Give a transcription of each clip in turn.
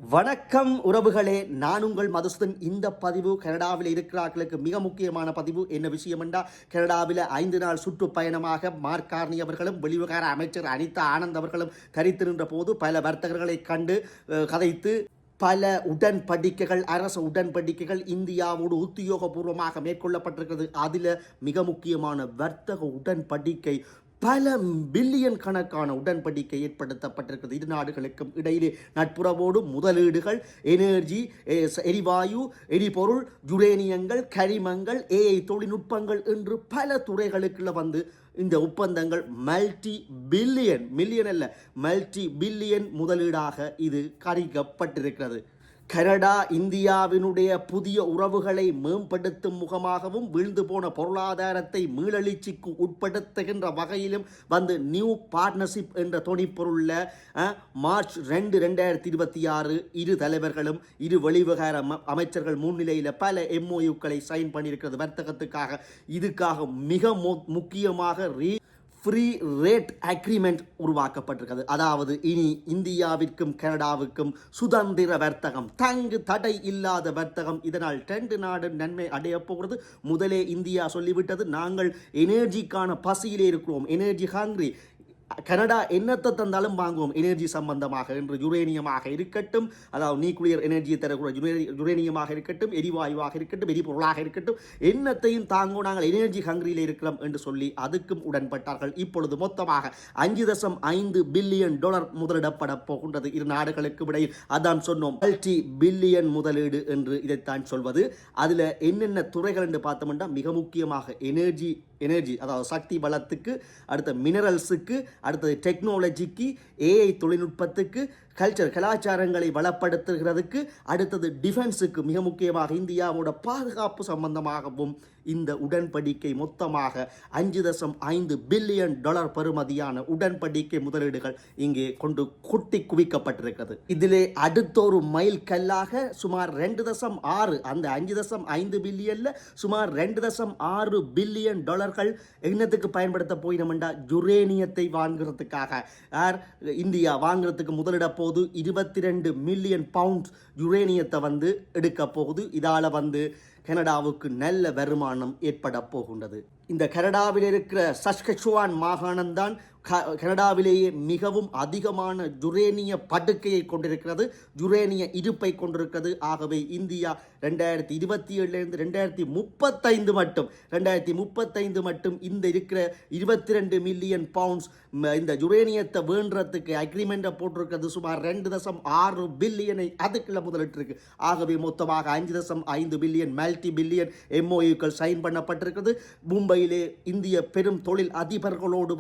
வணக்கம் உறவுகளே, நான் உங்கள் மதுசூதன். இந்த பதிவு கனடாவில் இருக்கிறார்களுக்கு மிக முக்கியமான பதிவு. என்ன விஷயம் என்றால், கனடாவில் 5 நாள் சுற்றுப்பயணமாக மார்க் கார்னி அவர்களும் வெளிவிவகார அமைச்சர் அனிதா ஆனந்த் அவர்களும் தரித்திருந்த போது பல வர்த்தகர்களை கண்டு கதைத்து பல உடன்படிக்கைகள், அரசு உடன்படிக்கைகள் இந்தியாவோடு உத்தியோகபூர்வமாக மேற்கொள்ளப்பட்டிருக்கிறது. அதில் மிக முக்கியமான வர்த்தக உடன்படிக்கை, பல பில்லியன் கணக்கான உடன்படிக்கை ஏற்படுத்தப்பட்டிருக்கிறது. இரு நாடுகளுக்கும் இடையிலே நட்புறவோடு முதலீடுகள், எனர்ஜி, எரிவாயு, எரிபொருள், யுரேனியங்கள், கரிமங்கள், ஏஐ தொழில்நுட்பங்கள் என்று பல துறைகளுக்குள்ள இந்த ஒப்பந்தங்கள் மல்டி பில்லியன் முதலீடாக இது கணிக்கப்பட்டிருக்கிறது. கனடா இந்தியாவினுடைய புதிய உறவுகளை மேம்படுத்தும் முகமாகவும் வீழ்ந்து போன பொருளாதாரத்தை மீளெழுச்சிக்கு உட்படுத்துகின்ற வகையிலும் நியூ பார்ட்னர்ஷிப் என்ற தொனிப்பொருளில் மார்ச் 2, 2026 இரு தலைவர்களும் இரு வெளிவிவகார அமைச்சர்கள் முன்னிலையில் பல எம்ஓயுக்களை சைன் பண்ணியிருக்கிறது வர்த்தகத்துக்காக. இதுக்காக மிக முக்கியமாக ஃப்ரீ ரேட் அக்ரிமெண்ட் உருவாக்கப்பட்டிருக்கிறது. அதாவது இனி இந்தியாவிற்கும் கனடாவுக்கும் சுதந்திர வர்த்தகம், தடை இல்லாத வர்த்தகம். இதனால் 2 நாடு நன்மை அடைய போகிறது. முதலே இந்தியா சொல்லிவிட்டது, நாங்கள் எனர்ஜிக்கான பசியிலே இருக்கிறோம், எனர்ஜி ஹாங்க்ரி. கனடா என்னத்தை தந்தாலும் வாங்குவோம் எனர்ஜி சம்பந்தமாக, என்று யுரேனியமாக இருக்கட்டும், அதாவது நியூக்ளியர் எனர்ஜியை தரக்கூடிய யுரேனியமாக இருக்கட்டும், எரிவாயுவாக இருக்கட்டும், எரிபொருளாக இருக்கட்டும், என்னத்தையும் தாங்கும், நாங்கள் எனர்ஜி ஹங்கிரியில் இருக்கிறோம் என்று சொல்லி அதுக்கும் உடன்பட்டார்கள். இப்பொழுது மொத்தமாக $5.5 பில்லியன் முதலிடப்பட போகின்றது இரு நாடுகளுக்கு இடையில். அதான் சொன்னோம், மல்டி பில்லியன் முதலீடு என்று இதைத்தான் சொல்வது. அதில் என்னென்ன துறைகள் என்று பார்த்தோம்னா, மிக முக்கியமாக எனர்ஜி, அதாவது சக்தி வளத்துக்கு, அடுத்த மினரல்ஸுக்கு, அடுத்தது டெக்னாலஜிக்கு, ஏஐ தொழில்நுட்பத்துக்கு, கலாச்சாரங்களை வளப்படுத்துகிறதுக்கு, அடுத்தது டிஃபென்ஸுக்கு, மிக முக்கியமாக இந்தியாவோட பாதுகாப்பு சம்பந்தமாகவும் இந்த உடன்படிக்கை மொத்தமாக $5.5 பில்லியன் பெறுமதியான உடன்படிக்கை முதலீடுகள் இங்கே கொட்டி குவிக்கப்பட்டிருக்கிறது. இதிலே அடுத்த ஒரு மைல் கல்லாக சுமார் 2.6, அந்த $5.5 பில்லியன்ல சுமார் $2.6 பில்லியன் என்னத்துக்கு பயன்படுத்த போயினோம்டா, யுரேனியத்தை வாங்குறதுக்காக. இந்தியா வாங்குறதுக்கு முதலிட போது 22 மில்லியன் பவுண்ட் யுரேனியத்தை எடுக்க போகுது. இதால கனடாவுக்கு நல்ல வருமானம் ஏற்பட போகின்றது. இந்த கனடாவில் இருக்கிற சஸ்கச்சுவான் மாகாணம் தான் கனடாவிலேயே மிகவும் அதிகமான யுரேனிய படுக்கையை கொண்டிருக்கிறது, யுரேனிய இருப்பை கொண்டிருக்கிறது. ஆகவே இந்தியா 2027 2035 மட்டும் இந்த இருக்கிற 22 மில்லியன் பவுண்ட்ஸ் இந்த யுரேனியத்தை வேண்டதுக்கு அக்ரிமெண்ட்டை போட்டிருக்கிறது. சுமார் 2.6 பில்லியனை அதுக்குள்ள முதலிட்டிருக்கு. ஆகவே மொத்தமாக 5.5 பில்லியன் மல்டி பில்லியன் எம்ஓயுக்கள் சைன் பண்ணப்பட்டிருக்கிறது. மும்பையிலே இந்திய பெரும் தொழில் அதிபர்களோடு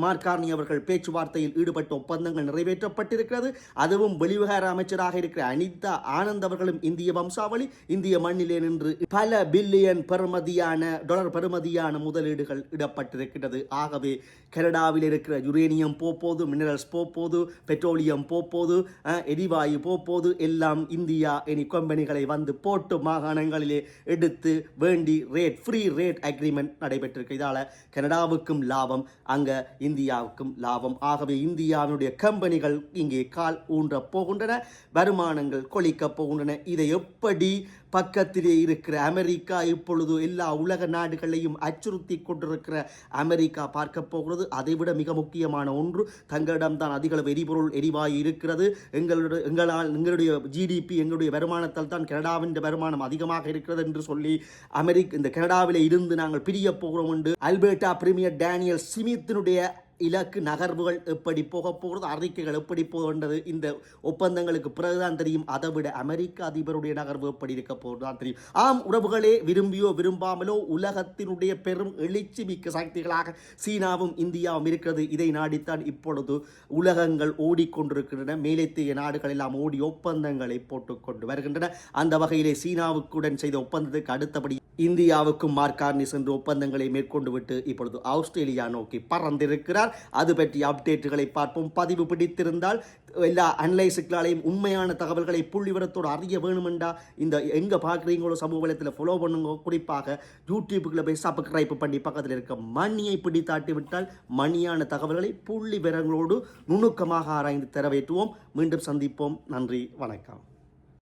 மார்க் கார்னி அவர்கள் பேச்சுவார்த்தையில் ஈடுபட்ட ஒப்பந்தங்கள் நிறைவேற்றப்பட்டிருக்கிறது. அதுவும் வெளிவிவகார அமைச்சராக இருக்கிற அனிதா ஆனந்த் அவர்களும் இந்திய வம்சாவளி, இந்திய மண்ணிலே நின்று பல பில்லியன் பெறுமதியான முதலீடுகள் இடப்பட்டிருக்கிறது. ஆகவே கனடாவில் இருக்கிற யுரேனியம் போப்போது, மினரல்ஸ் போப்போது, பெட்ரோலியம் போப்போது, எரிவாயு போப்போது, எல்லாம் இந்தியா இனி கம்பெனிகளை போட்டு மாகாணங்களிலே எடுத்து வேண்டி ஃப்ரீ ரேட் அக்ரிமெண்ட் நடைபெற்றிருக்கு. இதால கனடாவுக்கும் லாபம், அங்க இந்தியாவுக்கும் லாபம். ஆகவே இந்தியாவினுடைய கம்பெனிகள் இங்கே கால் ஊன்ற போகின்றன, வருமானங்கள் கொளிக்க போகின்றன. இதை எப்படி பக்கத்திலே இருக்கிற அமெரிக்கா, இப்பொழுது எல்லா உலக நாடுகளையும் அச்சுறுத்தி கொண்டிருக்கிற அமெரிக்கா பார்க்க போகிறது. அதைவிட மிக முக்கியமான ஒன்று, தங்களிடம்தான் அதிகளவு எரிபொருள், எரிவாயு இருக்கிறது. எங்களுடைய ஜிடிபி, எங்களுடைய வருமானத்தால் தான் கனடாவின் வருமானம் அதிகமாக இருக்கிறது என்று சொல்லி இந்த கனடாவிலே இருந்து நாங்கள் பிரிய போகிறோம் என்று அல்பர்டா பிரீமியர் டேனியல் ஸ்மித்தினுடைய இலக்கு நகர்வுகள் எப்படி போக போகிறது, அறிக்கைகள் எப்படி போகின்றது, இந்த ஒப்பந்தங்களுக்கு பிறகுதான் தெரியும். அதை விட அமெரிக்க அதிபருடைய நகர்வு எப்படி இருக்க போகிறதான் தெரியும். ஆம் உறவுகளே, விரும்பியோ விரும்பாமலோ உலகத்தினுடைய பெரும் எழுச்சி மிக்க சக்திகளாக சீனாவும் இந்தியாவும் இருக்கிறது. இதை நாடித்தான் இப்பொழுது உலகங்கள் ஓடிக்கொண்டிருக்கின்றன. மேலத்திய நாடுகள் எல்லாம் ஓடி ஒப்பந்தங்களை போட்டுக்கொண்டு வருகின்றன. அந்த வகையிலே சீனாவுக்குடன் செய்த ஒப்பந்தத்துக்கு அடுத்தபடி இந்தியாவுக்கும் மார்க் கார்னி சென்று ஒப்பந்தங்களை மேற்கொண்டு விட்டு இப்பொழுது ஆஸ்திரேலியா நோக்கி பறந்திருக்கிறார். கொண்டிருக்கிறார். அது பற்றி அப்டேட்டுகளை பார்ப்போம். பதிவு பிடித்திருந்தால் எல்லா அனலைஸுக்களாலையும் உண்மையான தகவல்களை புள்ளிவிவரத்தோடு அறிய வேணுமெண்டா இந்த எங்கே பார்க்குறீங்களோ சமூக வலைத்தில் ஃபாலோ பண்ணுங்க. குறிப்பாக யூடியூப்புக்குள்ள போய் சப்ஸ்கிரைப் பண்ணி பக்கத்தில் இருக்க மணியை பிடித்தாட்டி விட்டால் மணியான தகவல்களை புள்ளி விவரங்களோடு நுணுக்கமாக ஆராய்ந்து தரவேற்றுவோம். மீண்டும் சந்திப்போம். நன்றி, வணக்கம்.